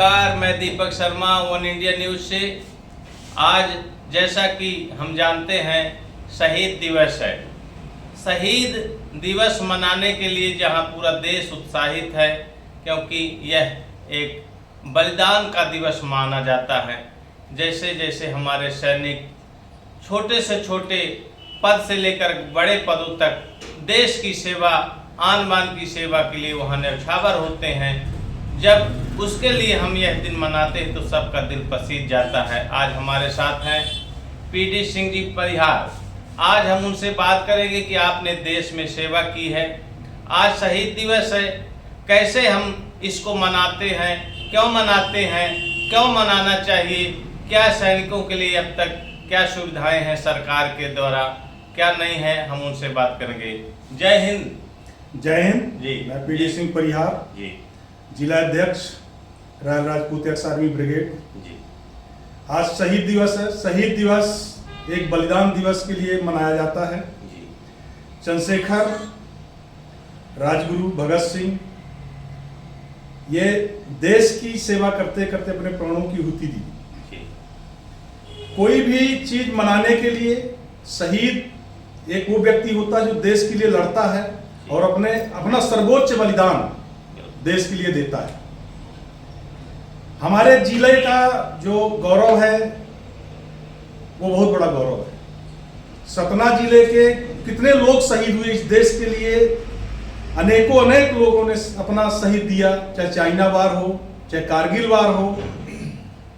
नमस्कार, मैं Deepak Sharma one India news से। आज जैसा कि हम जानते हैं शहीद दिवस है। शहीद दिवस मनाने के लिए जहां पूरा देश उत्साहित है, क्योंकि यह एक बलिदान का दिवस माना जाता है। जैसे जैसे हमारे सैनिक छोटे से छोटे पद से लेकर बड़े पदों तक देश की सेवा, आन बान की सेवा के लिए वहाँ न्यौछावर होते हैं, जब उसके लिए हम यह दिन मनाते हैं तो सबका दिल पसीज जाता है। आज हमारे साथ हैं पीडी सिंह जी परिहार। आज हम उनसे बात करेंगे कि आपने देश में सेवा की है। आज शहीद दिवस है, कैसे हम इसको मनाते हैं, क्यों मनाते हैं, क्यों मनाना चाहिए, क्या सैनिकों के लिए अब तक क्या सुविधाएं हैं सरकार के द्वारा, क्या नहीं है, हम उनसे बात करेंगे। जय हिंद। जय हिंद जी। मैं पीडी सिंह परिहार जी जिला अध्यक्ष royal Rajput ex army brigade. जी। आज शहीद दिवस है। शहीद दिवस एक बलिदान दिवस के लिए मनाया जाता है। जी। चंद्रशेखर, राजगुरु भगत सिंह ये देश की सेवा करते करते अपने प्राणों की हुति दी। जी। कोई भी चीज मनाने के लिए शहीद एक वो व्यक्ति होता है जो देश के लिए लड़ता है और अपना सर्वोच्च बलिदान देश के लिए देता है। हमारे जिले का जो गौरव है वो बहुत बड़ा गौरव है। सतना जिले के कितने लोग शहीद हुए इस देश के लिए, अनेक लोगों ने अपना शहीद दिया, चाहे चाइना वार हो, चाहे कारगिल वार हो,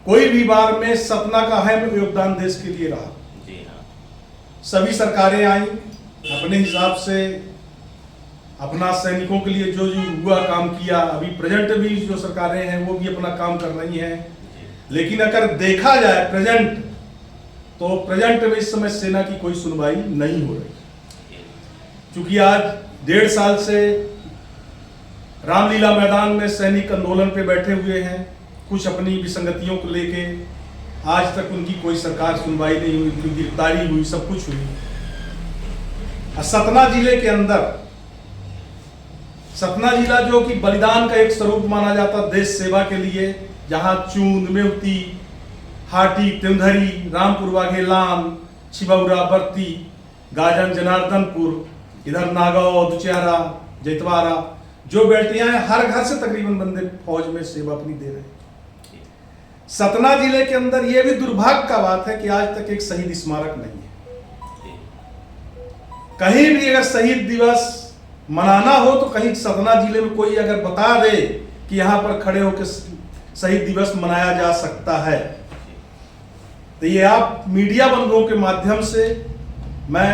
कोई भी वार में सतना का अहम योगदान देश के लिए रहा। जी हाँ। सभी सरकारें आई अपने हिसाब से अपना सैनिकों के लिए जो हुआ काम किया। अभी प्रेजेंट भी जो सरकारें हैं वो भी अपना काम कर रही हैं, लेकिन अगर देखा जाए प्रेजेंट तो प्रेजेंट में इस समय सेना की कोई सुनवाई नहीं हो रही। क्योंकि आज 1.5 साल से रामलीला मैदान में सैनिक आंदोलन पे बैठे हुए हैं, कुछ अपनी विसंगतियों को लेके। आज तक उनकी कोई सरकार सुनवाई नहीं हुई, उनकी गिरफ्तारी हुई, सब कुछ हुई। सतना जिले के अंदर, सतना जिला जो कि बलिदान का एक स्वरूप माना जाता देश सेवा के लिए, जहां चूंद, मेवती, हाटी, तिमधरी, रामपुर वाघेलान, छिबौरा, बर्ती, गाजन, जनार्दनपुर, इधर नागौर, दुचेहरा, जैतवारा, जो बेल्टियां हैं, हर घर से तकरीबन बंदे फौज में सेवा अपनी दे रहे हैं। सतना जिले के अंदर यह भी दुर्भाग्य का बात है कि आज तक एक शहीद स्मारक नहीं है। कहीं भी अगर शहीद दिवस मनाना हो तो कहीं सतना जिले में कोई अगर बता दे कि यहां पर खड़े होकर शहीद दिवस मनाया जा सकता है, तो ये आप मीडिया बंधुओं के माध्यम से, मैं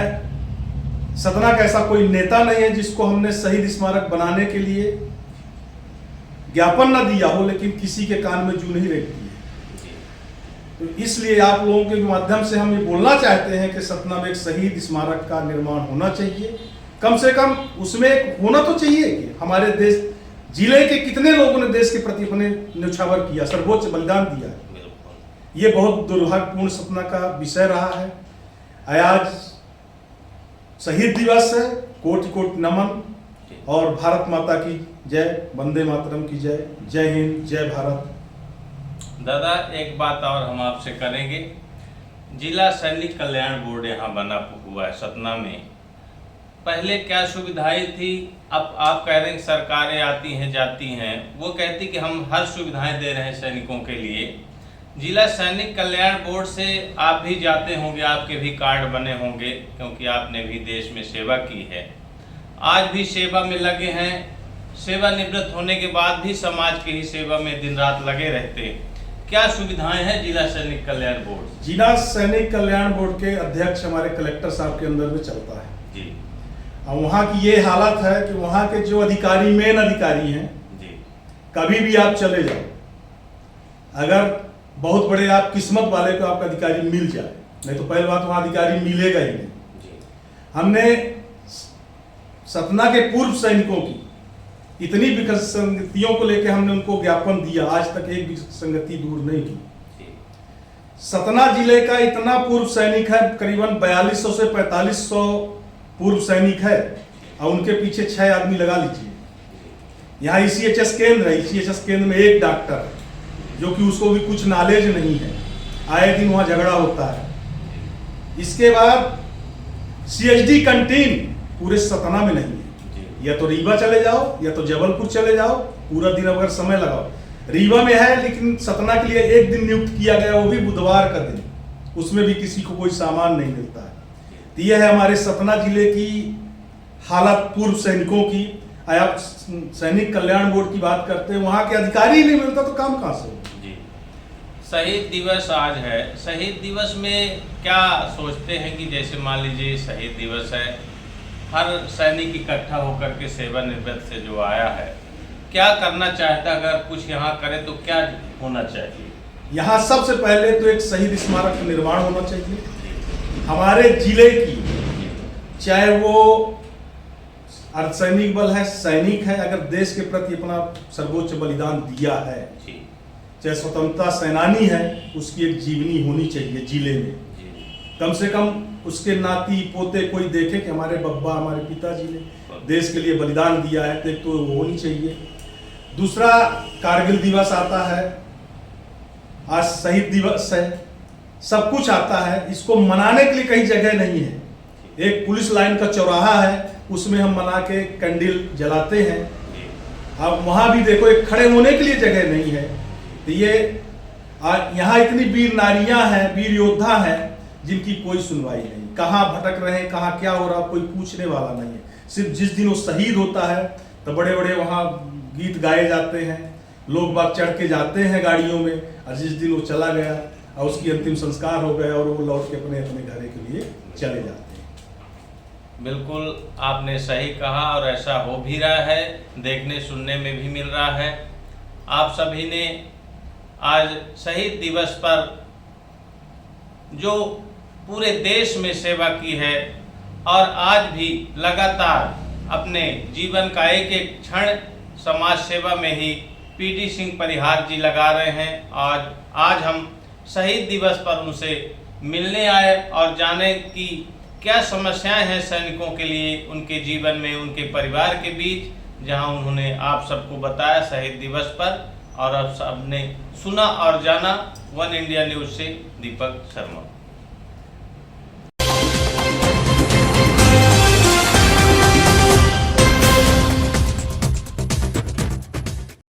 सतना का ऐसा कोई नेता नहीं है जिसको हमने शहीद स्मारक बनाने के लिए ज्ञापन न दिया हो, लेकिन किसी के कान में जू नहीं रहती है। तो इसलिए आप लोगों के माध्यम से हम ये बोलना चाहते हैं कि सतना में एक शहीद स्मारक का निर्माण होना चाहिए। कम से कम उसमें एक होना तो चाहिए कि हमारे देश जिले के कितने लोगों ने देश के प्रति अपने न्यौछावर किया, सर्वोच्च बलिदान दिया है। ये बहुत दुर्भाग्यपूर्ण सपना का विषय रहा है। आज शहीद दिवस है, कोटि कोटि नमन, और भारत माता की जय, वंदे मातरम की जय। जय हिंद, जय भारत। दादा, एक बात और हम आपसे करेंगे। जिला सैनिक कल्याण बोर्ड यहाँ बना हुआ है सतना में, पहले क्या सुविधाएं थी? अब आप कह रहे हैं सरकारें आती हैं जाती हैं, वो कहती कि हम हर सुविधाएं दे रहे हैं सैनिकों के लिए। जिला सैनिक कल्याण बोर्ड से आप भी जाते होंगे, आपके भी कार्ड बने होंगे, क्योंकि आपने भी देश में सेवा की है। आज भी सेवा में लगे हैं, सेवानिवृत्त होने के बाद भी समाज की ही सेवा में दिन रात लगे रहते हैं। क्या सुविधाएं हैं जिला सैनिक कल्याण बोर्ड? जिला सैनिक कल्याण बोर्ड के अध्यक्ष हमारे कलेक्टर साहब के अंदर में चलता है जी। वहाँ की ये हालत है कि वहाँ के जो अधिकारी, मेन अधिकारी हैं जी, कभी भी आप चले जाओ, अगर बहुत बड़े आप किस्मत वाले को आपका अधिकारी मिल जाए, नहीं तो पहली बात वहाँ अधिकारी मिलेगा ही नहीं। जी। हमने सतना के पूर्व सैनिकों की इतनी विसंगतियों को लेकर हमने उनको ज्ञापन दिया, आज तक एक विसंगति दूर नहीं की। सतना जिले का इतना पूर्व सैनिक है, करीबन 4200 से 4500 पूर्व सैनिक है, और उनके पीछे 6 आदमी लगा लीजिए। यहाँ ईसीएचएस केंद्र है, ईसीएचएस केंद्र में 1 डॉक्टर है, जो कि उसको भी कुछ नॉलेज नहीं है, आए दिन वहाँ झगड़ा होता है। इसके बाद CHD कैंटीन पूरे सतना में नहीं है, या तो रीवा चले जाओ या तो जबलपुर चले जाओ, पूरा दिन अगर समय लगाओ। रीवा में है लेकिन सतना के लिए एक दिन नियुक्त किया गया, वो भी बुधवार का दिन, उसमें भी किसी को कोई सामान नहीं मिलता है। तो यह है हमारे सतना जिले की हालत पूर्व सैनिकों की। आप सैनिक कल्याण बोर्ड की बात करते हैं, वहाँ के अधिकारी ही नहीं मिलता तो काम कहाँ से हो। जी, शहीद दिवस आज है। शहीद दिवस में क्या सोचते हैं कि जैसे मान लीजिए शहीद दिवस है, हर सैनिक इकट्ठा होकर के सेवानिवृत्त से जो आया है, क्या करना चाहता, अगर कुछ यहाँ करे तो क्या होना चाहिए? यहाँ सबसे पहले तो एक शहीद स्मारक का निर्माण होना चाहिए हमारे जिले की, चाहे वो अर्धसैनिक बल है, सैनिक है, अगर देश के प्रति अपना सर्वोच्च बलिदान दिया है, चाहे स्वतंत्रता सेनानी है, उसकी एक जीवनी होनी चाहिए जिले में। कम से कम उसके नाती पोते कोई देखे कि हमारे बब्बा, हमारे पिताजी ने देश के लिए बलिदान दिया है, तो एक तो होनी चाहिए। दूसरा, कारगिल दिवस आता है, आज शहीद दिवस है, सब कुछ आता है, इसको मनाने के लिए कहीं जगह नहीं है। एक पुलिस लाइन का चौराहा है, उसमें हम मना के कैंडल जलाते हैं। अब वहाँ भी देखो एक खड़े होने के लिए जगह नहीं है। तो ये यहाँ इतनी वीर नारियां हैं, वीर योद्धा हैं, जिनकी कोई सुनवाई नहीं, कहाँ भटक रहे हैं, कहाँ क्या हो रहा, कोई पूछने वाला नहीं है। सिर्फ जिस दिन वो शहीद होता है तो बड़े बड़े वहाँ गीत गाए जाते हैं, लोग बाग चढ़ के जाते हैं गाड़ियों में, और जिस दिन वो चला गया और उसकी अंतिम संस्कार हो गया और वो लौट के अपने अपने घर के लिए चले जाते हैं। बिल्कुल आपने सही कहा, और ऐसा हो भी रहा है, देखने सुनने में भी मिल रहा है। आप सभी ने आज शहीद दिवस पर जो पूरे देश में सेवा की है और आज भी लगातार अपने जीवन का एक एक क्षण समाज सेवा में ही PD सिंह परिहार जी लगा रहे हैं। आज हम शहीद दिवस पर उनसे मिलने आए और जाने कि क्या समस्याएं हैं सैनिकों के लिए, उनके जीवन में, उनके परिवार के बीच, जहां उन्होंने आप सबको बताया शहीद दिवस पर, और अब सबने सुना और जाना। वन इंडिया न्यूज़ से दीपक शर्मा।